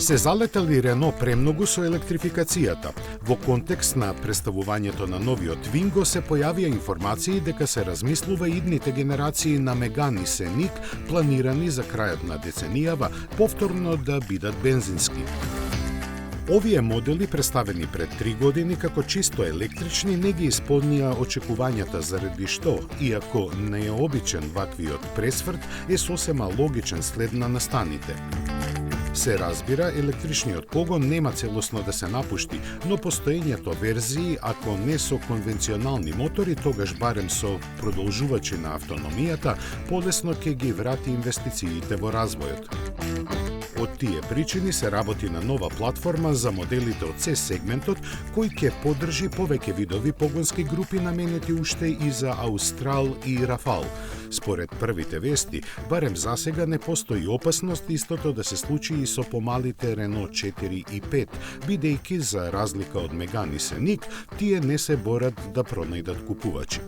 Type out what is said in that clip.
Се залетали Рено премногу со електрификацијата. Во контекст на представувањето на новиот Твинго се појавија информации дека се размислува идните генерации на Меган и Сеник, планирани за крајот на деценијава, повторно да бидат бензински. Овие модели, представени пред 3 години како чисто електрични, не ги исполнија очекувањата заради што, иако не е обичен ваквиот пресврт, е сосема логичен след на настаните. Се разбира, електричниот погон нема целосно да се напушти, но постоењето верзии, ако не со конвенционални мотори, тогаш барем со продолжувачи на автономијата, полесно ќе ги врати инвестициите во развојот. Од тие причини се работи на нова платформа за моделите од C-сегментот, кој ќе поддржи повеќе видови погонски групи наменети уште и за Аустрал и Рафал. Според првите вести, барем засега не постои опасност истото да се случи и со помалите Рено 4 и 5, бидејќи за разлика од Меган и Сеник, тие не се борат да пронајдат купувачи.